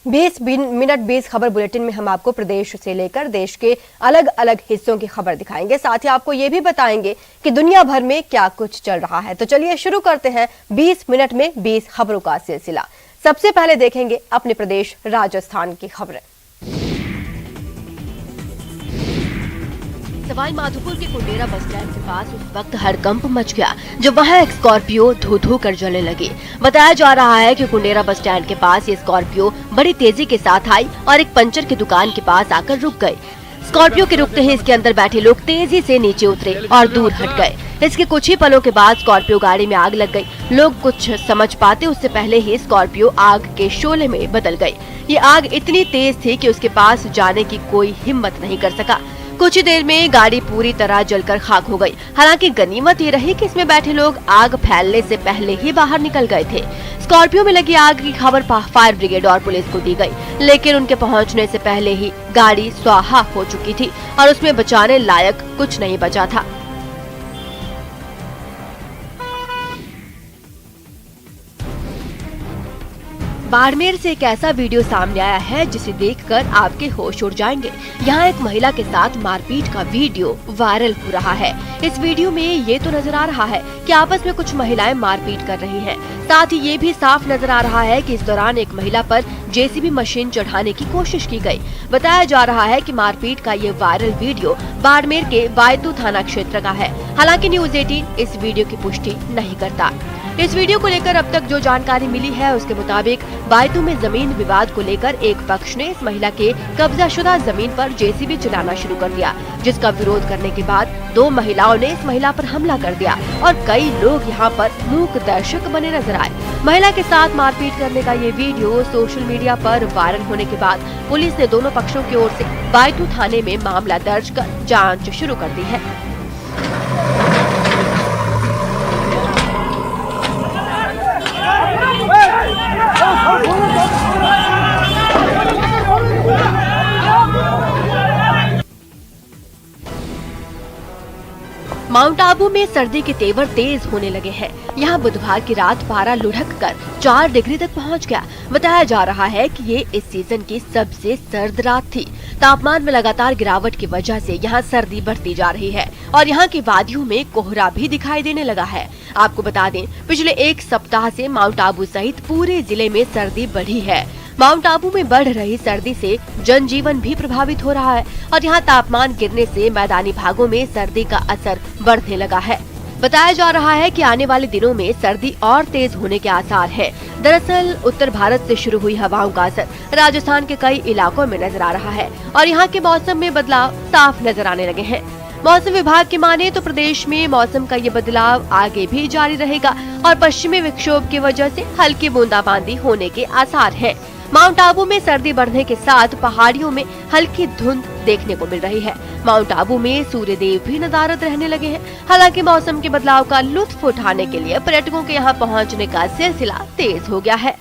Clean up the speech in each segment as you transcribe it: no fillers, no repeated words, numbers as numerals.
20 minute 20 खबर bulletin में हम आपको प्रदेश से लेकर देश के अलग अलग हिस्सों की खबर दिखाएंगे। साथ ही आपको ये भी बताएंगे कि दुनिया भर में क्या कुछ चल रहा है। तो चलिए शुरू करते हैं 20 मिनट में 20 खबरों का सिलसिला। सबसे पहले देखेंगे अपने प्रदेश राजस्थान की खबरें। सवाई माधोपुर के कुंडेरा बस स्टैंड के पास उस वक्त हड़कंप मच गया जब वहां एक स्कॉर्पियो धो धो कर जलने लगी। बताया जा रहा है कि कुंडेरा बस स्टैंड के पास ये स्कॉर्पियो बड़ी तेजी के साथ आई और एक पंचर की दुकान के पास आकर रुक गई। स्कॉर्पियो के रुकते ही इसके अंदर बैठे लोग तेजी से नीचे उतरे और दूर हट गए। इसके कुछ ही पलों के बाद स्कॉर्पियो गाड़ी में आग लग गई। लोग कुछ समझ पाते उससे पहले ही स्कॉर्पियो आग के शोले में बदल गई। ये आग इतनी तेज थी कि उसके पास जाने की कोई हिम्मत नहीं कर सका। कुछ ही देर में गाड़ी पूरी तरह जलकर खाक हो गई। हालांकि गनीमत ये रही कि इसमें बैठे लोग आग फैलने से पहले ही बाहर निकल गए थे। स्कॉर्पियो में लगी आग की खबर फायर ब्रिगेड और पुलिस को दी गई, लेकिन उनके पहुंचने से पहले ही गाड़ी स्वाहा हो चुकी थी और उसमें बचाने लायक कुछ नहीं बचा था। बाड़मेर से एक ऐसा वीडियो सामने आया है जिसे देखकर आपके होश उड़ जाएंगे। यहाँ एक महिला के साथ मारपीट का वीडियो वायरल हो रहा है। इस वीडियो में ये तो नजर आ रहा है कि आपस में कुछ महिलाएं मारपीट कर रही हैं। साथ ही ये भी साफ नजर आ रहा है कि इस दौरान एक महिला पर जेसीबी मशीन चढ़ाने की कोशिश की गई। बताया जा रहा है कि मारपीट का ये वायरल वीडियो बाड़मेर के बायतू थाना क्षेत्र का है। हालांकि न्यूज 18 इस वीडियो की पुष्टि नहीं करता। इस वीडियो को लेकर अब तक जो जानकारी मिली है उसके मुताबिक बायतू में जमीन विवाद को लेकर एक पक्ष ने इस महिला के कब्जाशुदा जमीन पर जेसीबी चलाना शुरू कर दिया, जिसका विरोध करने के बाद दो महिलाओं ने इस महिला पर हमला कर दिया और कई लोग यहां पर मूक दर्शक बने नजर आए। महिला के साथ मारपीट करने का ये वीडियो सोशल मीडिया पर वायरल होने के बाद पुलिस ने दोनों पक्षों की ओर से बायतू थाने में मामला दर्ज कर जाँच शुरू कर दी है। माउंट आबू में सर्दी के तेवर तेज होने लगे हैं। यहाँ बुधवार की रात पारा लुढ़क कर 4 डिग्री तक पहुँच गया। बताया जा रहा है कि ये इस सीजन की सबसे सर्द रात थी। तापमान में लगातार गिरावट की वजह से यहाँ सर्दी बढ़ती जा रही है और यहाँ की वादियों में कोहरा भी दिखाई देने लगा है। आपको बता दें, पिछले एक सप्ताह से माउंट आबू सहित पूरे जिले में सर्दी बढ़ी है। माउंट आबू में बढ़ रही सर्दी से जनजीवन भी प्रभावित हो रहा है और यहाँ तापमान गिरने से मैदानी भागों में सर्दी का असर बढ़ने लगा है। बताया जा रहा है कि आने वाले दिनों में सर्दी और तेज होने के आसार है। दरअसल उत्तर भारत से शुरू हुई हवाओं का असर राजस्थान के कई इलाकों में नजर आ रहा है और यहाँ के मौसम में बदलाव साफ नजर आने लगे हैं। मौसम विभाग की माने तो प्रदेश में मौसम का ये बदलाव आगे भी जारी रहेगा और पश्चिमी विक्षोभ की वजह से हल्की बूंदाबांदी होने के आसार है। माउंट आबू में सर्दी बढ़ने के साथ पहाड़ियों में हल्की धुंध देखने को मिल रही है। माउंट आबू में सूर्यदेव भी नदारद रहने लगे हैं। हालांकि मौसम के बदलाव का लुत्फ उठाने के लिए पर्यटकों के यहाँ पहुँचने का सिलसिला तेज हो गया है।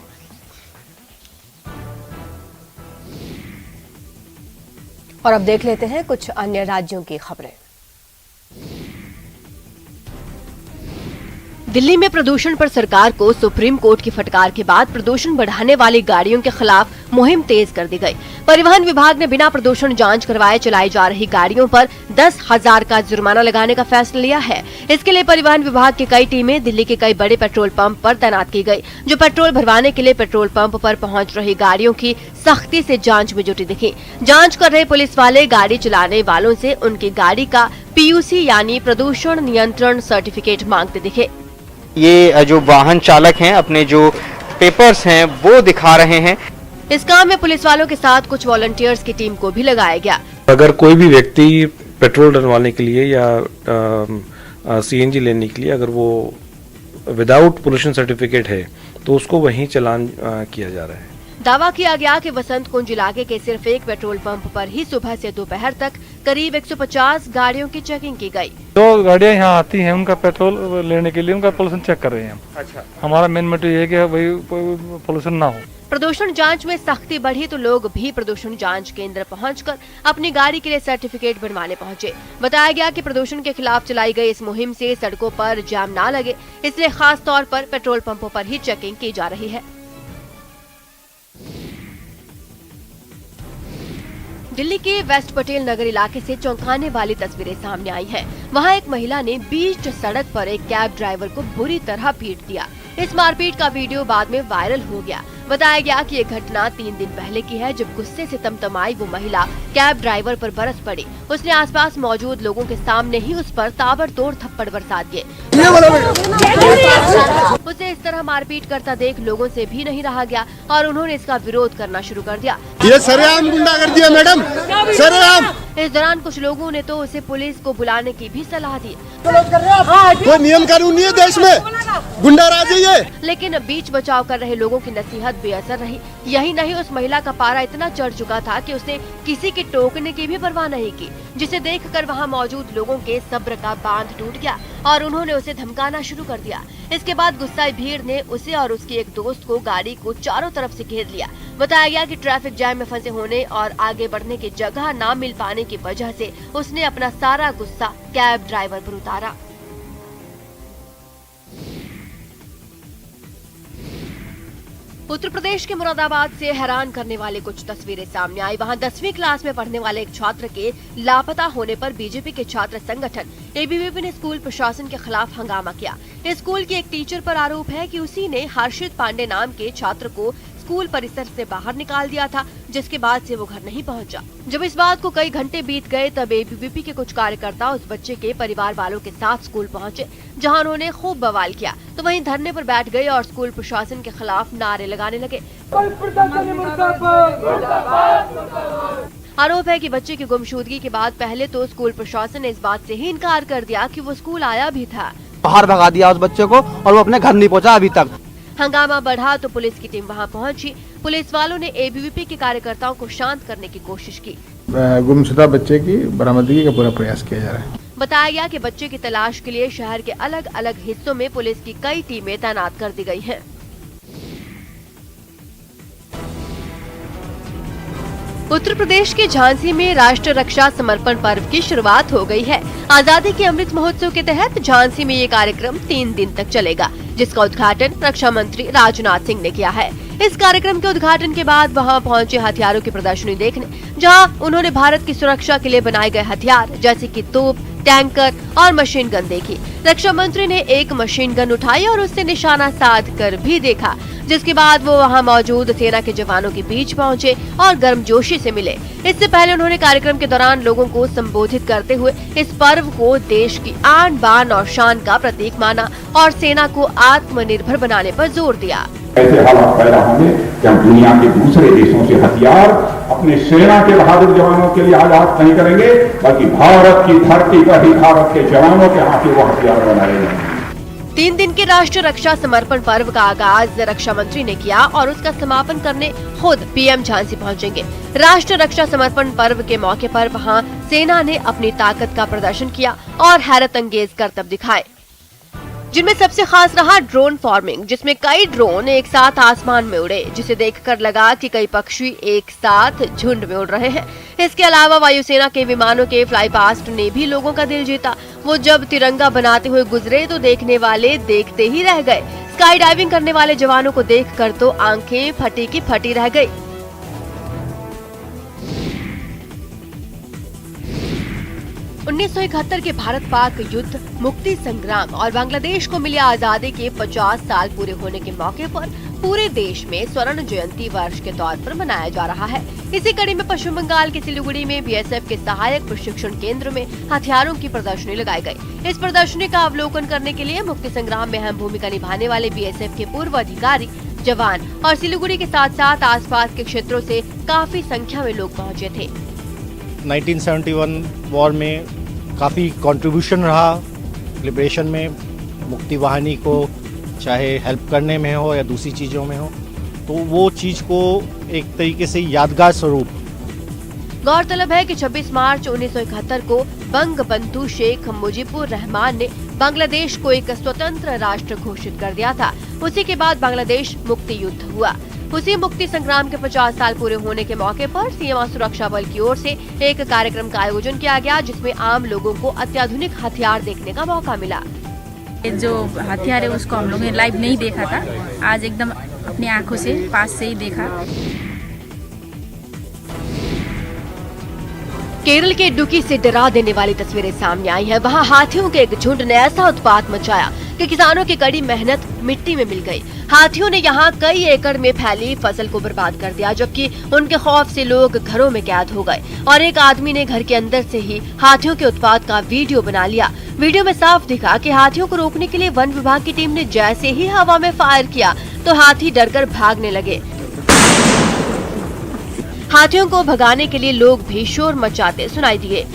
और अब देख लेते हैं कुछ अन्य राज्यों की खबरें। दिल्ली में प्रदूषण पर सरकार को सुप्रीम कोर्ट की फटकार के बाद प्रदूषण बढ़ाने वाली गाड़ियों के खिलाफ मुहिम तेज कर दी गई। परिवहन विभाग ने बिना प्रदूषण जांच करवाए चलाई जा रही गाड़ियों पर 10,000 का जुर्माना लगाने का फैसला लिया है। इसके लिए परिवहन विभाग की कई टीमें दिल्ली के कई बड़े पेट्रोल पंप पर तैनात की गई, जो पेट्रोल भरवाने के लिए पेट्रोल पंप पर पहुंच रही गाड़ियों की सख्ती से जांच में जुटी दिखी। जांच कर रहे पुलिस वाले गाड़ी चलाने वालों से उनकी गाड़ी का PUC यानी प्रदूषण नियंत्रण सर्टिफिकेट मांगते दिखे। ये जो वाहन चालक हैं अपने जो पेपर्स हैं वो दिखा रहे हैं। इस काम में पुलिस वालों के साथ कुछ वॉलंटियर्स की टीम को भी लगाया गया। अगर कोई भी व्यक्ति पेट्रोल डलवाने के लिए या CNG लेने के लिए अगर वो विदाउट पोल्यूशन सर्टिफिकेट है तो उसको वहीं चालान किया जा रहा है। दावा किया गया कि वसंत कुंज इलाके के सिर्फ एक पेट्रोल पंप पर ही सुबह से दोपहर तक करीब 150 गाड़ियों की चेकिंग की गई। जो गाड़ियां यहाँ आती हैं उनका पेट्रोल लेने के लिए उनका पोल्यूशन चेक कर रहे हैं हम। अच्छा, हमारा मेन मोटिव ये है कि भाई पोल्यूशन ना हो। प्रदूषण जांच में सख्ती बढ़ी तो लोग भी प्रदूषण जांच केंद्र पहुंचकर अपनी गाड़ी के लिए सर्टिफिकेट बनवाने पहुंचे। बताया गया कि प्रदूषण के खिलाफ चलाई गई इस मुहिम से सड़कों पर जाम ना लगे, इसलिए खास तौर पर पेट्रोल पंपों पर ही चेकिंग की जा रही है। दिल्ली के वेस्ट पटेल नगर इलाके से चौंकाने वाली तस्वीरें सामने आई हैं। वहां एक महिला ने बीच सड़क पर एक कैब ड्राइवर को बुरी तरह पीट दिया। इस मारपीट का वीडियो बाद में वायरल हो गया। बताया गया कि ये घटना 3 दिन पहले की है, जब गुस्से से तमतमाई वो महिला कैब ड्राइवर पर बरस पड़ी। उसने आसपास मौजूद लोगों के सामने ही उस पर ताबड़तोड़ थप्पड़ बरसा दिए। उसे इस तरह मारपीट करता देख लोगों से भी नहीं रहा गया और उन्होंने इसका विरोध करना शुरू कर दिया। ये सरेआम गुंडागर्दी है मैडम, सरेआम। इस दौरान कुछ लोगों ने तो उसे पुलिस को बुलाने की भी सलाह दी। कोई नियम कानून नहीं है देश में, गुंडाराजी है। लेकिन बीच बचाव कर रहे लोगों की नसीहत बेअसर रही। यही नहीं, उस महिला का पारा इतना चढ़ चुका था कि उसने किसी के टोकने की भी परवाह नहीं की, जिसे देखकर वहां मौजूद लोगों के सब्र का बांध टूट गया और उन्होंने उसे धमकाना शुरू कर दिया। इसके बाद गुस्साई भीड़ ने उसे और उसके एक दोस्त को गाड़ी को चारों तरफ से घेर लिया। बताया गया कि ट्रैफिक जैम में फंसे होने और आगे बढ़ने की जगह न मिल पाने की वजह से उसने अपना सारा गुस्सा कैब ड्राइवर पर उतारा। उत्तर प्रदेश के मुरादाबाद से हैरान करने वाली कुछ तस्वीरें सामने आई। वहां 10वीं क्लास में पढ़ने वाले एक छात्र के लापता होने पर बीजेपी के छात्र संगठन एबीवीपी ने स्कूल प्रशासन के खिलाफ हंगामा किया। इस स्कूल की एक टीचर पर आरोप है कि उसी ने हर्षित पांडे नाम के छात्र को स्कूल परिसर से बाहर निकाल दिया था, जिसके बाद से वो घर नहीं पहुंचा। जब इस बात को कई घंटे बीत गए तब एबीवीपी के कुछ कार्यकर्ता उस बच्चे के परिवार वालों के साथ स्कूल पहुंचे, जहां उन्होंने खूब बवाल किया। तो वहीं धरने पर बैठ गए और स्कूल प्रशासन के खिलाफ नारे लगाने लगे। आरोप है कि बच्चे की गुमशुदगी के बाद पहले तो स्कूल प्रशासन ने इस बात से ही इनकार कर दिया कि वो स्कूल आया भी था। बाहर भगा दिया उस बच्चे को और वो अपने घर नहीं पहुंचा अभी तक। हंगामा बढ़ा तो पुलिस की टीम वहां पहुंची। पुलिस वालों ने एबीवीपी के कार्यकर्ताओं को शांत करने की कोशिश की। गुमशुदा बच्चे की बरामदगी का पूरा प्रयास किया जा रहा है। बताया गया कि बच्चे की तलाश के लिए शहर के अलग अलग हिस्सों में पुलिस की कई टीमें तैनात कर दी गई हैं। उत्तर प्रदेश के झांसी में राष्ट्र रक्षा समर्पण पर्व की शुरुआत हो गई है। आजादी के अमृत महोत्सव के तहत झांसी में ये कार्यक्रम 3 दिन तक चलेगा, जिसका उद्घाटन रक्षा मंत्री राजनाथ सिंह ने किया है। इस कार्यक्रम के उद्घाटन के बाद वहां पहुंचे हथियारों की प्रदर्शनी देखने, जहां उन्होंने भारत की सुरक्षा के लिए बनाए गए हथियार जैसे कि तोप, टैंकर और मशीन गन देखी। रक्षा मंत्री ने एक मशीन गन उठाई और उससे निशाना साध कर भी देखा, जिसके बाद वो वहां मौजूद सेना के जवानों के बीच पहुंचे और गर्मजोशी से मिले। इससे पहले उन्होंने कार्यक्रम के दौरान लोगों को संबोधित करते हुए इस पर्व को देश की आन बान और शान का प्रतीक माना और सेना को आत्मनिर्भर बनाने पर जोर दिया। ऐसे हालात पैदा होंगे कि हम दुनिया के दूसरे देशों से हथियार अपने सेना के बहादुर जवानों के लिए आयात नहीं करेंगे, बल्कि भारत की धरती पर ही भारत के जवानों के हाथ वो हथियार बनाए जाएंगे। 3 दिन के राष्ट्रीय रक्षा समर्पण पर्व का आगाज रक्षा मंत्री ने किया और उसका समापन करने खुद पीएम झांसी पहुंचेंगे। राष्ट्रीय रक्षा समर्पण पर्व के मौके पर वहां सेना ने अपनी ताकत का प्रदर्शन किया और हैरत अंगेज करतब दिखाए, जिनमें सबसे खास रहा ड्रोन फॉर्मिंग, जिसमें कई ड्रोन एक साथ आसमान में उड़े, जिसे देखकर लगा कि कई पक्षी एक साथ झुंड में उड़ रहे हैं। इसके अलावा वायुसेना के विमानों के फ्लाई पास्ट ने भी लोगों का दिल जीता। वो जब तिरंगा बनाते हुए गुजरे तो देखने वाले देखते ही रह गए। स्काई डाइविंग करने वाले जवानों को देखकर तो आंखें फटी की फटी रह गई। 1971 के भारत पाक युद्ध, मुक्ति संग्राम और बांग्लादेश को मिली आजादी के 50 साल पूरे होने के मौके पर पूरे देश में स्वर्ण जयंती वर्ष के तौर पर मनाया जा रहा है। इसी कड़ी में पश्चिम बंगाल के सिलीगुड़ी में बीएसएफ के सहायक प्रशिक्षण केंद्र में हथियारों की प्रदर्शनी लगाई गई। इस प्रदर्शनी का अवलोकन करने के लिए मुक्ति संग्राम में अहम भूमिका निभाने वाले बीएसएफ के पूर्व अधिकारी, जवान और सिलीगुड़ी के साथ साथ आसपास के क्षेत्रों से काफी संख्या में लोग पहुँचे थे। 1971 वॉर में काफ़ी कंट्रीब्यूशन रहा लिबरेशन में, मुक्ति वाहिनी को चाहे हेल्प करने में हो या दूसरी चीज़ों में हो, तो वो चीज़ को एक तरीके से यादगार स्वरूप। गौरतलब है कि 26 मार्च 1971 को बंगबंधु शेख मुजीबुर रहमान ने बांग्लादेश को एक स्वतंत्र राष्ट्र घोषित कर दिया था। उसी के बाद बांग्लादेश मुक्ति युद्ध हुआ। उसी मुक्ति संग्राम के 50 साल पूरे होने के मौके पर सीमा सुरक्षा बल की ओर से एक कार्यक्रम का आयोजन किया गया, जिसमें आम लोगों को अत्याधुनिक हथियार देखने का मौका मिला। जो हथियार है उसको हम लोगों ने लाइव नहीं देखा था, आज एकदम अपनी आंखों से पास से ही देखा। केरल के इडुक्की से डरा देने वाली तस्वीरें सामने आई हैं। वहां हाथियों के एक झुंड ने ऐसा उत्पात मचाया कि किसानों की कड़ी मेहनत मिट्टी में मिल गई। हाथियों ने यहां कई एकड़ में फैली फसल को बर्बाद कर दिया, जबकि उनके खौफ से लोग घरों में कैद हो गए और एक आदमी ने घर के अंदर से ही हाथियों के उत्पात का वीडियो बना लिया। वीडियो में साफ दिखा कि हाथियों को रोकने के लिए वन विभाग की टीम ने जैसे ही हवा में फायर किया तो हाथी डरकर भागने लगे। हाथियों को भगाने के लिए लोग भी शोर मचाते सुनाई दिए।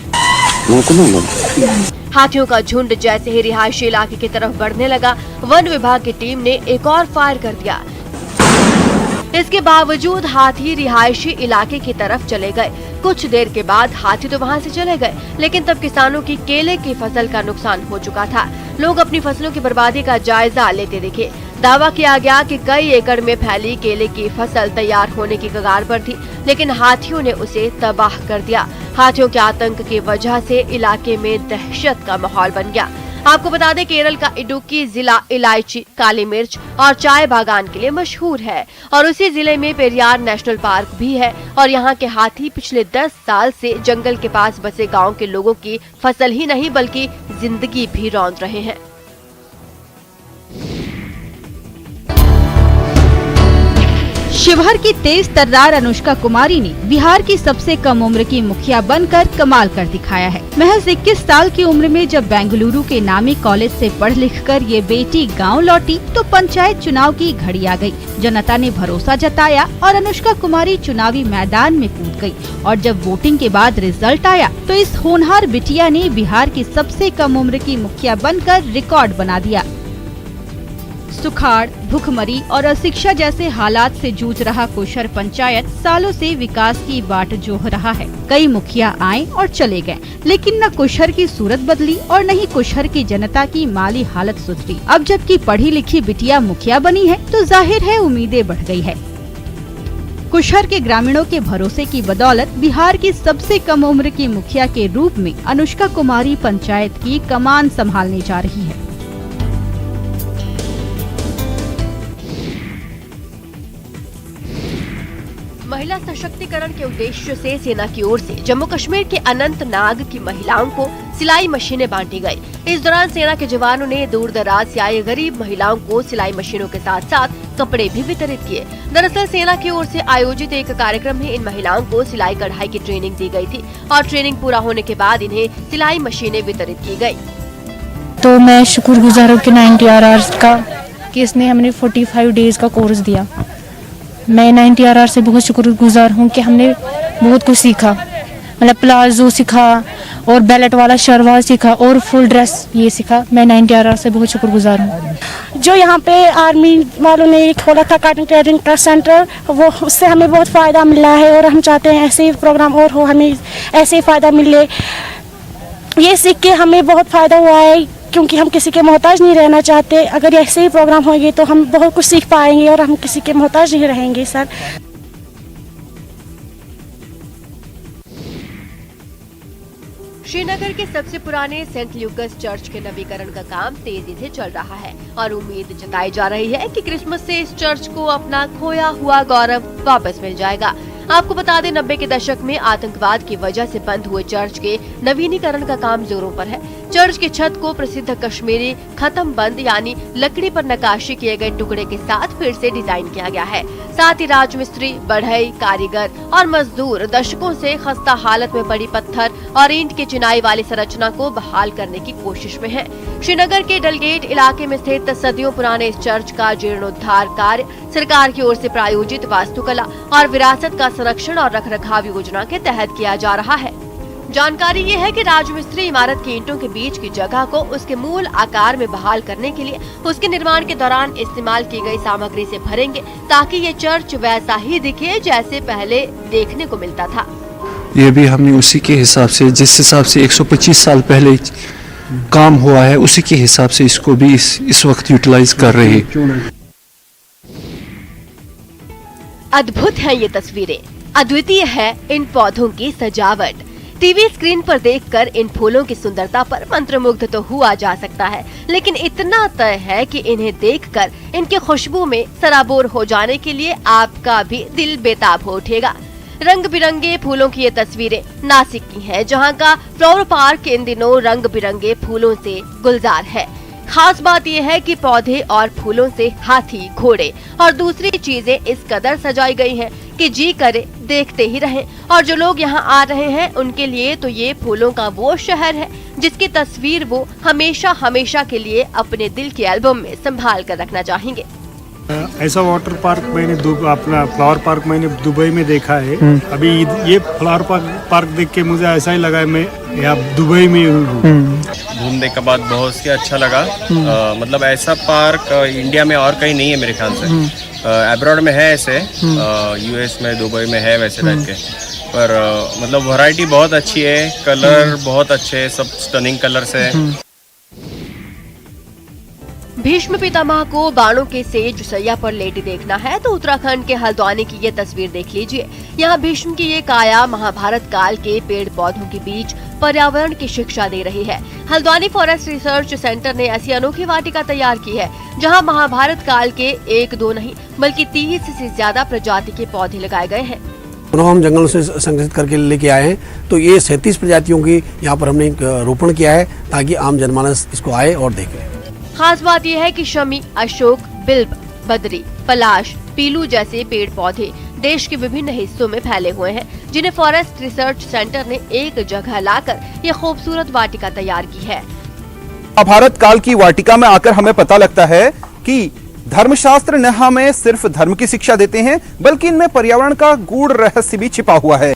हाथियों का झुंड जैसे ही रिहायशी इलाके की तरफ बढ़ने लगा, वन विभाग की टीम ने एक और फायर कर दिया। इसके बावजूद हाथी रिहायशी इलाके की तरफ चले गए। कुछ देर के बाद हाथी तो वहां से चले गए, लेकिन तब किसानों की केले की फसल का नुकसान हो चुका था। लोग अपनी फसलों की बर्बादी का जायजा लेते दिखे। दावा किया गया कि कई एकड़ में फैली केले की फसल तैयार होने की कगार पर थी, लेकिन हाथियों ने उसे तबाह कर दिया। हाथियों के आतंक की वजह से इलाके में दहशत का माहौल बन गया। आपको बता दें, केरल का इडुक्की जिला इलायची, काली मिर्च और चाय बागान के लिए मशहूर है और उसी जिले में पेरियार नेशनल पार्क भी है और यहाँ के हाथी पिछले 10 साल से जंगल के पास बसे गांव के लोगों की फसल ही नहीं बल्कि जिंदगी भी रौंद रहे हैं। शिवहर की तेज तर्रार अनुष्का कुमारी ने बिहार की सबसे कम उम्र की मुखिया बनकर कमाल कर दिखाया है। महज 21 साल की उम्र में जब बेंगलुरु के नामी कॉलेज से पढ़ लिख कर ये बेटी गांव लौटी तो पंचायत चुनाव की घड़ी आ गई। जनता ने भरोसा जताया और अनुष्का कुमारी चुनावी मैदान में कूद गई और जब वोटिंग के बाद रिजल्ट आया तो इस होनहार बिटिया ने बिहार की सबसे कम उम्र की मुखिया बनकर रिकॉर्ड बना दिया। सुखाड़, भूखमरी और अशिक्षा जैसे हालात से जूझ रहा कुशहर पंचायत सालों से विकास की बाट जोह रहा है। कई मुखिया आए और चले गए, लेकिन न कुशहर की सूरत बदली और न ही कुशहर की जनता की माली हालत सुधरी। अब जबकि पढ़ी लिखी बिटिया मुखिया बनी है तो जाहिर है उम्मीदें बढ़ गई है। कुशहर के ग्रामीणों के भरोसे की बदौलत बिहार की सबसे कम उम्र की मुखिया के रूप में अनुष्का कुमारी पंचायत की कमान संभालने जा रही है। महिला सशक्तिकरण के उद्देश्य से सेना की ओर से जम्मू कश्मीर के अनंतनाग की महिलाओं को सिलाई मशीनें बांटी गई। इस दौरान सेना के जवानों ने दूर दराज से आई गरीब महिलाओं को सिलाई मशीनों के साथ साथ कपड़े भी वितरित किए। दरअसल सेना की ओर से आयोजित एक कार्यक्रम में इन महिलाओं को सिलाई कढ़ाई की ट्रेनिंग दी गई थी और ट्रेनिंग पूरा होने के बाद इन्हें सिलाई मशीनें वितरित की गयी। तो मैं शुक्रगुजार हूँ कि 90RR का कि इसने हमें 45 डेज का कोर्स दिया। मैं 90RR से बहुत शुक्रगुजार हूँ कि हमने बहुत कुछ सीखा, मतलब प्लाजो सीखा और बेल्ट वाला शलवार सीखा और फुल ड्रेस ये सीखा। मैं 90RR से बहुत शुक्रगुजार हूँ। जो यहाँ पे आर्मी वालों ने खोला था काटिंग ट्रेनिंग सेंटर, वो उससे हमें बहुत फ़ायदा मिला है और हम चाहते हैं ऐसे ही प्रोग्राम और हो, हमें ऐसे ही फ़ायदा मिले। ये सीख के हमें बहुत फ़ायदा हुआ है क्योंकि हम किसी के मोहताज नहीं रहना चाहते। अगर ऐसे ही प्रोग्राम होंगे तो हम बहुत कुछ सीख पाएंगे और हम किसी के मोहताज नहीं रहेंगे। सर, श्रीनगर के सबसे पुराने सेंट ल्यूकस चर्च के नवीकरण का काम तेजी से चल रहा है और उम्मीद जताई जा रही है कि क्रिसमस से इस चर्च को अपना खोया हुआ गौरव वापस मिल जाएगा। आपको बता दें, 90 के दशक में आतंकवाद की वजह से बंद हुए चर्च के नवीनीकरण का काम जोरों पर है। चर्च की छत को प्रसिद्ध कश्मीरी खत्म बंद यानी लकड़ी पर नक्काशी किए गए टुकड़े के साथ फिर से डिजाइन किया गया है। साथ ही राजमिस्त्री, बढ़ई, कारीगर और मजदूर दशकों से खस्ता हालत में पड़ी पत्थर और ईंट की चिनाई वाली संरचना को बहाल करने की कोशिश में है। श्रीनगर के डलगेट इलाके में स्थित सदियों पुराने इस चर्च का जीर्णोद्धार कार्य सरकार की ओर से प्रायोजित वास्तुकला और विरासत का संरक्षण और रखरखाव योजना के तहत किया जा रहा है। जानकारी ये है कि राजमिस्त्री इमारत की ईंटों के बीच की जगह को उसके मूल आकार में बहाल करने के लिए उसके निर्माण के दौरान इस्तेमाल की गई सामग्री से भरेंगे ताकि ये चर्च वैसा ही दिखे जैसे पहले देखने को मिलता था। ये भी हमने उसी के हिसाब से, जिस हिसाब से 125 साल पहले काम हुआ है, उसी के हिसाब से इसको भी इस वक्त यूटिलाइज कर रहे हैं। अद्भुत है ये तस्वीरें, अद्वितीय है इन पौधों की सजावट। टीवी स्क्रीन पर देखकर इन फूलों की सुंदरता पर मंत्रमुग्ध तो हुआ जा सकता है, लेकिन इतना तय है कि इन्हें देखकर इनकी खुशबू में सराबोर हो जाने के लिए आपका भी दिल बेताब हो उठेगा। रंग बिरंगे फूलों की ये तस्वीरें नासिक की हैं, जहां का फ्लावर पार्क इन दिनों रंग बिरंगे फूलों से गुलजार है। खास बात यह है कि पौधे और फूलों से हाथी, घोड़े और दूसरी चीजें इस कदर सजाई गई हैं कि जी करे देखते ही रहें। और जो लोग यहाँ आ रहे हैं उनके लिए तो ये फूलों का वो शहर है जिसकी तस्वीर वो हमेशा हमेशा के लिए अपने दिल के एल्बम में संभाल कर रखना चाहेंगे। ऐसा वाटर पार्क मैंने अपना फ्लावर पार्क मैंने दुबई में देखा है। अभी ये फ्लावर पार्क देख के मुझे ऐसा ही लगा है मैं यहाँ दुबई में हूँ। घूमने के बाद बहुत ही अच्छा लगा। मतलब ऐसा पार्क इंडिया में और कहीं नहीं है मेरे ख्याल से। अब्रॉड में है ऐसे, यूएस में, दुबई में है वैसे टाइप के, पर मतलब वैरायटी बहुत अच्छी है, कलर बहुत अच्छे है, सब स्टनिंग कलर्स है। भीष्म पितामह को बाणों के सेज सैया पर लेटे देखना है तो उत्तराखंड के हल्द्वानी की ये तस्वीर देख लीजिए। यहाँ भीष्म की ये काया महाभारत काल के पेड़ पौधों के बीच पर्यावरण की शिक्षा दे रही है। हल्द्वानी फॉरेस्ट रिसर्च सेंटर ने ऐसी अनोखी वाटिका तैयार की है जहाँ महाभारत काल के 1-2 नहीं बल्कि 30 से ज्यादा प्रजाति के पौधे लगाए गए हैं। हम जंगल से संग्रहित करके लेके आए हैं तो ये 37 प्रजातियों की यहाँ पर हमने रोपण किया है ताकि आम जनमानस इसको आए और देखे। खास बात यह है कि शमी, अशोक, बिल्ब, बदरी, पलाश, पीलू जैसे पेड़ पौधे देश के विभिन्न हिस्सों में फैले हुए हैं जिन्हें फॉरेस्ट रिसर्च सेंटर ने एक जगह लाकर यह खूबसूरत वाटिका तैयार की है। महाभारत काल की वाटिका में आकर हमें पता लगता है कि धर्मशास्त्र न हमें सिर्फ धर्म की शिक्षा देते हैं बल्कि इनमें पर्यावरण का गूढ़ रहस्य भी छिपा हुआ है।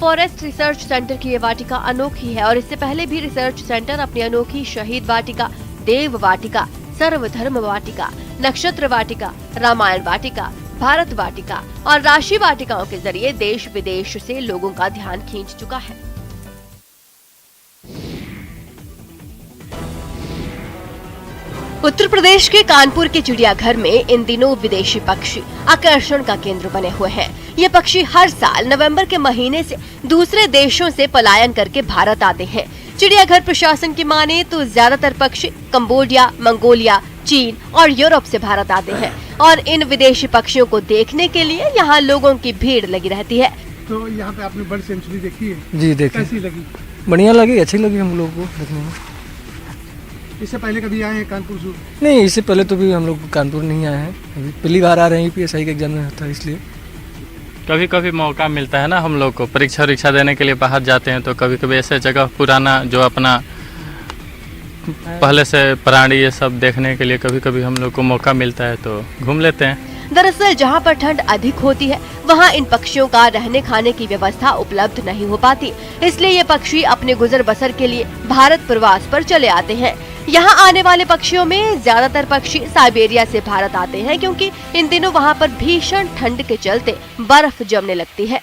फॉरेस्ट रिसर्च सेंटर की ये वाटिका अनोखी है और इससे पहले भी रिसर्च सेंटर अपनी अनोखी शहीद वाटिका, देव वाटिका, सर्वधर्म वाटिका, नक्षत्र वाटिका, रामायण वाटिका, भारत वाटिका और राशि वाटिकाओं के जरिए देश विदेश से लोगों का ध्यान खींच चुका है। उत्तर प्रदेश के कानपुर के चिड़ियाघर में इन दिनों विदेशी पक्षी आकर्षण का केंद्र बने हुए हैं। ये पक्षी हर साल नवंबर के महीने से दूसरे देशों से पलायन करके भारत आते हैं। चिड़ियाघर प्रशासन की माने तो ज्यादातर पक्षी कंबोडिया, मंगोलिया, चीन और यूरोप से भारत आते हैं और इन विदेशी पक्षियों को देखने के लिए यहाँ लोगों की भीड़ लगी रहती है। तो यहाँ पे आपने बर्ड सेंचुरी देखी है? जी देखी। कैसी लगी? बढ़िया लगी, अच्छी लगी हम लोग को देखने में। इससे पहले कभी आए हैं कानपुर जू? नहीं, इससे पहले तो भी हम लोग कानपुर नहीं आए हैं, अभी पहली बार आ रहे हैं। PSI का एग्जाम में होता है इसलिए कभी कभी मौका मिलता है ना, हम लोग को परीक्षा देने के लिए बाहर जाते हैं तो कभी कभी ऐसे जगह पुराना जो अपना पहले से प्राणी ये सब देखने के लिए कभी कभी हम लोग को मौका मिलता है तो घूम लेते हैं। दरअसल जहाँ पर ठंड अधिक होती है वहाँ इन पक्षियों का रहने खाने की व्यवस्था उपलब्ध नहीं हो पाती, इसलिए ये पक्षी अपने गुजर बसर के लिए भारत प्रवास पर चले आते हैं। यहाँ आने वाले पक्षियों में ज्यादातर पक्षी साइबेरिया से भारत आते हैं क्योंकि इन दिनों वहाँ पर भीषण ठंड के चलते बर्फ जमने लगती है।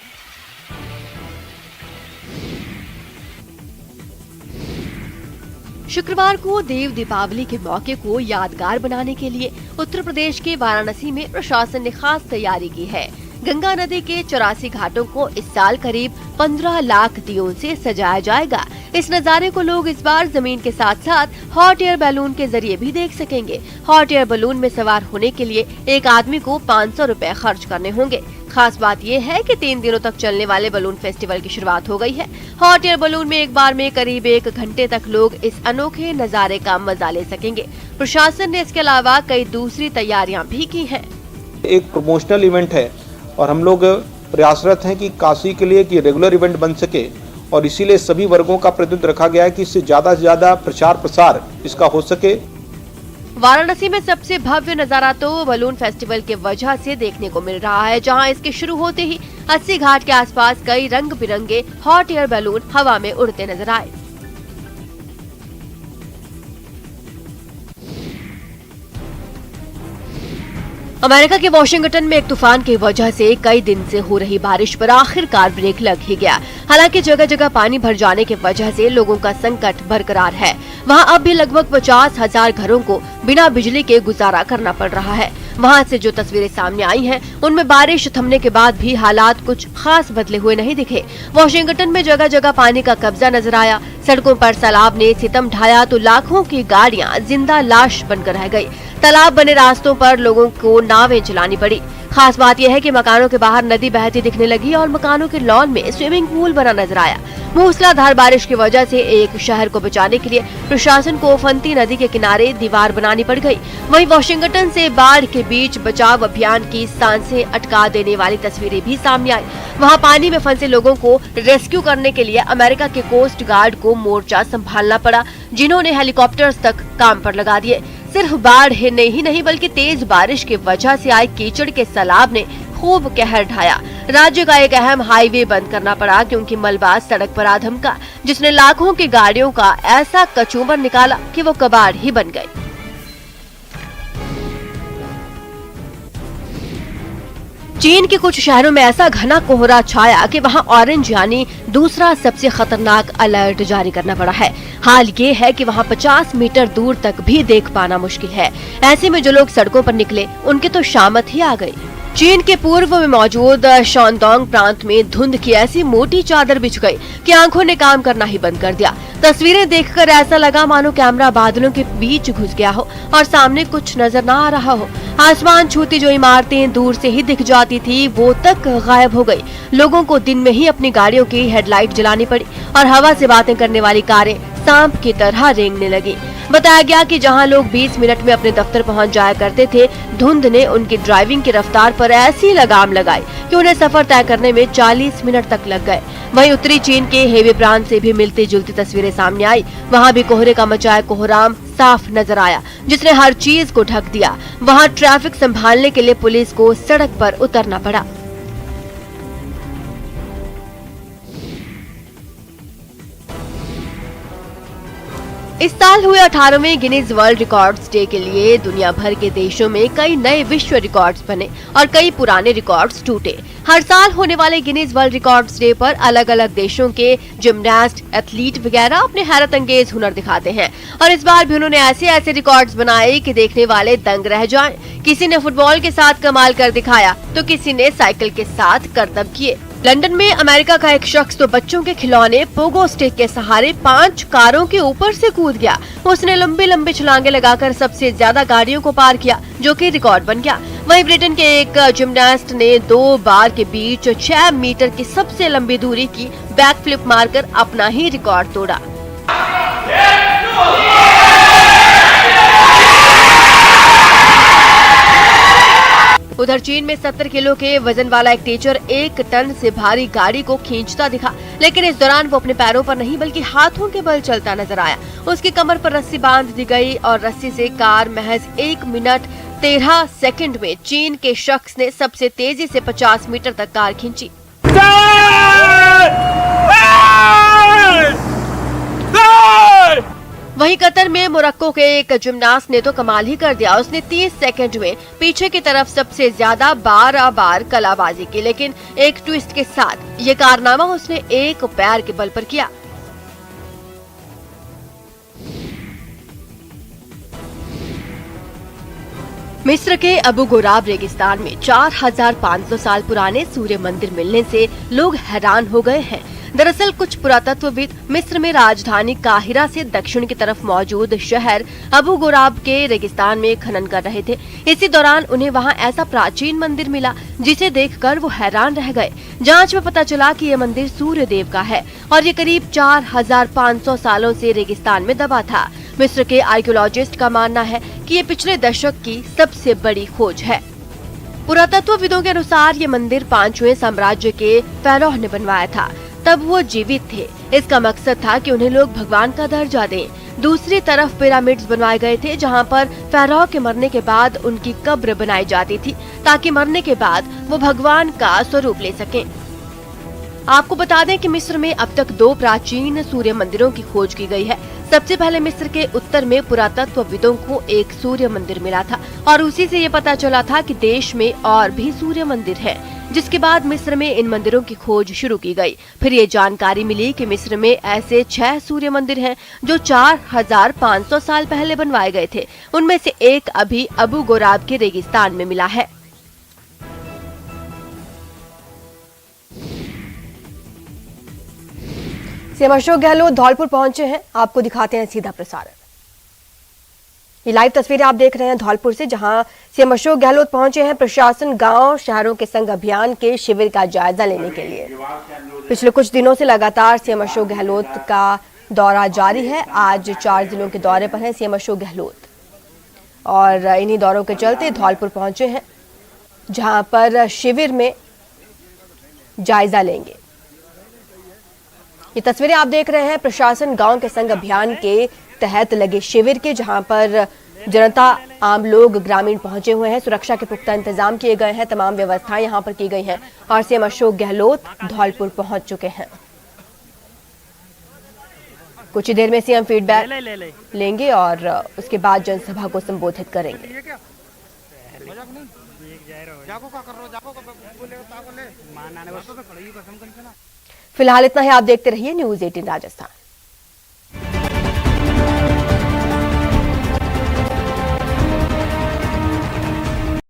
शुक्रवार को देव दीपावली के मौके को यादगार बनाने के लिए उत्तर प्रदेश के वाराणसी में प्रशासन ने खास तैयारी की है। गंगा नदी के 84 घाटों को इस साल करीब 15 लाख दियों से सजाया जाएगा। इस नज़ारे को लोग इस बार जमीन के साथ साथ हॉट एयर बैलून के जरिए भी देख सकेंगे। हॉट एयर बैलून में सवार होने के लिए एक आदमी को 500 रुपए खर्च करने होंगे। खास बात यह है कि 3 दिनों तक चलने वाले बलून फेस्टिवल की शुरुआत हो गई है। हॉट एयर बलून में एक बार में करीब 1 घंटे तक लोग इस अनोखे नजारे का मजा ले सकेंगे। प्रशासन ने इसके अलावा कई दूसरी तैयारियां भी की हैं। एक प्रमोशनल इवेंट है और हम लोग प्रयासरत हैं कि काशी के लिए कि रेगुलर इवेंट बन सके और इसीलिए सभी वर्गों का प्रतिनिधित्व रखा गया है कि इससे ज्यादा से ज्यादा प्रचार प्रसार इसका हो सके। वाराणसी में सबसे भव्य नजारा तो बलून फेस्टिवल के वजह से देखने को मिल रहा है, जहां इसके शुरू होते ही 80 घाट के आसपास कई रंग बिरंगे हॉट एयर बैलून हवा में उड़ते नजर आए। अमेरिका के वॉशिंगटन में एक तूफान की वजह से कई दिन से हो रही बारिश पर आखिरकार ब्रेक लग ही गया। हालांकि जगह जगह पानी भर जाने की वजह से लोगों का संकट बरकरार है। वहां अब भी लगभग 50,000 घरों को बिना बिजली के गुजारा करना पड़ रहा है। वहां से जो तस्वीरें सामने आई हैं, उनमें बारिश थमने के बाद भी हालात कुछ खास बदले हुए नहीं दिखे। वॉशिंगटन में जगह जगह पानी का कब्जा नजर आया। सड़कों पर सैलाब ने सितम ढाया तो लाखों की गाड़ियां जिंदा लाश बनकर रह गई। तालाब बने रास्तों पर लोगों को नावें चलानी पड़ी। खास बात यह है कि मकानों के बाहर नदी बहती दिखने लगी और मकानों के लॉन में स्विमिंग पूल बना नजर आया। मूसलाधार बारिश की वजह से एक शहर को बचाने के लिए प्रशासन को फंती नदी के किनारे दीवार बनानी पड़ गई। वहीं वॉशिंगटन से बाढ़ के बीच बचाव अभियान की सांसें अटका देने वाली तस्वीरें भी सामने आई। वहां पानी में फंसे लोगों को रेस्क्यू करने के लिए अमेरिका के कोस्ट गार्ड को मोर्चा संभालना पड़ा, जिन्होंने हेलीकॉप्टर्स तक काम पर लगा दिए। सिर्फ बाढ़ ही नहीं बल्कि तेज बारिश की वजह से आए कीचड़ के सैलाब ने खूब कहर ढाया। राज्य का एक अहम हाईवे बंद करना पड़ा क्योंकि मलबा सड़क पर आ धमका, जिसने लाखों की गाड़ियों का ऐसा कचूमर निकाला कि वो कबाड़ ही बन गए। चीन के कुछ शहरों में ऐसा घना कोहरा छाया कि वहां ऑरेंज यानी दूसरा सबसे खतरनाक अलर्ट जारी करना पड़ा है। हाल ये है कि वहां 50 मीटर दूर तक भी देख पाना मुश्किल है। ऐसे में जो लोग सड़कों पर निकले उनके तो शामत ही आ गई। चीन के पूर्व में मौजूद शानडोंग प्रांत में धुंध की ऐसी मोटी चादर बिछ गई कि आंखों ने काम करना ही बंद कर दिया। तस्वीरें देखकर ऐसा लगा मानो कैमरा बादलों के बीच घुस गया हो और सामने कुछ नजर न आ रहा हो। आसमान छूती जो इमारतें दूर से ही दिख जाती थी वो तक गायब हो गई। लोगों को दिन में ही अपनी गाड़ियों की हेडलाइट जलानी पड़ी और हवा से बातें करने वाली कारें सांप की तरह रेंगने लगी। बताया गया कि जहां लोग 20 मिनट में अपने दफ्तर पहुंच जाया करते थे, धुंध ने उनकी ड्राइविंग की रफ्तार पर ऐसी लगाम लगाई कि उन्हें सफर तय करने में 40 मिनट तक लग गए। वहीं उत्तरी चीन के हेवे प्रांत से भी मिलती जुलती तस्वीरें सामने आई। वहां भी कोहरे का मचाया कोहराम साफ नजर आया, जिसने हर चीज को ढक दिया। वहां ट्रैफिक संभालने के लिए पुलिस को सड़क पर उतरना पड़ा। इस साल हुए 18वें गिनीज वर्ल्ड रिकॉर्ड्स डे के लिए दुनिया भर के देशों में कई नए विश्व रिकॉर्ड्स बने और कई पुराने रिकॉर्ड्स टूटे। हर साल होने वाले गिनीज वर्ल्ड रिकॉर्ड्स डे पर अलग अलग देशों के जिमनास्ट, एथलीट वगैरह अपने हैरत अंगेज हुनर दिखाते हैं और इस बार भी उन्होंने ऐसे रिकॉर्ड्स बनाए कि देखने वाले दंग रह जाएं। किसी ने फुटबॉल के साथ कमाल कर दिखाया तो किसी ने साइकिल के साथ करतब किए। लंदन में अमेरिका का एक शख्स तो बच्चों के खिलौने पोगो स्टिक के सहारे 5 कारों के ऊपर से कूद गया। उसने लंबी लंबी छलांगे लगाकर सबसे ज्यादा गाड़ियों को पार किया, जो कि रिकॉर्ड बन गया। वहीं ब्रिटेन के एक जिमनास्ट ने 2 बार के बीच 6 मीटर की सबसे लंबी दूरी की बैक फ्लिप मारकर अपना ही रिकॉर्ड तोड़ा। उधर चीन में 70 किलो के वजन वाला एक टीचर 1 टन से भारी गाड़ी को खींचता दिखा, लेकिन इस दौरान वो अपने पैरों पर नहीं बल्कि हाथों के बल चलता नजर आया। उसकी कमर पर रस्सी बांध दी गई और रस्सी से कार महज 1 मिनट 13 सेकंड में चीन के शख्स ने सबसे तेजी से 50 मीटर तक कार खींची। वहीं कतर में मोरक्को के एक जिमनास्ट ने तो कमाल ही कर दिया। उसने 30 सेकंड में पीछे की तरफ सबसे ज्यादा 12 बार कलाबाजी की, लेकिन एक ट्विस्ट के साथ ये कारनामा उसने एक पैर के बल पर किया। मिस्र के अबू गोराब रेगिस्तान में 4500 साल पुराने सूर्य मंदिर मिलने से लोग हैरान हो गए हैं। दरअसल कुछ पुरातत्वविद मिस्र में राजधानी काहिरा से दक्षिण की तरफ मौजूद शहर अबू गोराब के रेगिस्तान में खनन कर रहे थे। इसी दौरान उन्हें वहां ऐसा प्राचीन मंदिर मिला जिसे देखकर वो हैरान रह गए। जांच में पता चला कि ये मंदिर सूर्य देव का है और ये करीब 4500 सालों से रेगिस्तान में दबा था। मिस्र के आर्कियोलॉजिस्ट का मानना है कि ये पिछले दशक की सबसे बड़ी खोज है। पुरातत्वविदों के अनुसार ये मंदिर 5वें साम्राज्य के फेरोह ने बनवाया था। तब वो जीवित थे। इसका मकसद था कि उन्हें लोग भगवान का दर्जा दें। दूसरी तरफ पिरामिड्स बनवाए गए थे जहां पर फेरोह के मरने के बाद उनकी कब्र बनाई जाती थी ताकि मरने के बाद वो भगवान का स्वरूप ले सकें। आपको बता दें कि मिस्र में अब तक 2 प्राचीन सूर्य मंदिरों की खोज की गई है। सबसे पहले मिस्र के उत्तर में पुरातत्वविदों को एक सूर्य मंदिर मिला था और उसी से ये पता चला था कि देश में और भी सूर्य मंदिर है। जिसके बाद मिस्र में इन मंदिरों की खोज शुरू की गई। फिर ये जानकारी मिली कि मिस्र में ऐसे 6 सूर्य मंदिर हैं जो 4500 साल पहले बनवाए गए थे। उनमें से एक अभी अबू गोराब के रेगिस्तान में मिला है। सीएम अशोक गहलोत धौलपुर पहुंचे हैं। आपको दिखाते हैं सीधा प्रसारण। ये लाइव तस्वीरें आप देख रहे हैं धौलपुर से, जहां सीएम अशोक गहलोत पहुंचे हैं प्रशासन गांव शहरों के संग अभियान के शिविर का जायजा लेने के लिए। पिछले कुछ दिनों से लगातार सीएम अशोक गहलोत का दौरा जारी है। आज 4 जिलों के दौरे पर हैं सीएम अशोक गहलोत और इन्हीं दौरों के चलते धौलपुर पहुंचे हैं, जहां पर शिविर में जायजा लेंगे। ये तस्वीरें आप देख रहे हैं प्रशासन गांव के संग अभियान के तहत लगे शिविर के, जहां पर जनता आम लोग ग्रामीण पहुंचे हुए हैं। सुरक्षा के पुख्ता इंतजाम किए गए हैं, तमाम व्यवस्थाएं यहां पर की गई हैं और सीएम अशोक गहलोत धौलपुर पहुंच चुके हैं। कुछ ही देर में सीएम फीडबैक लेंगे और उसके बाद जनसभा को संबोधित करेंगे। फिलहाल इतना ही, आप देखते रहिए न्यूज़ 18 राजस्थान।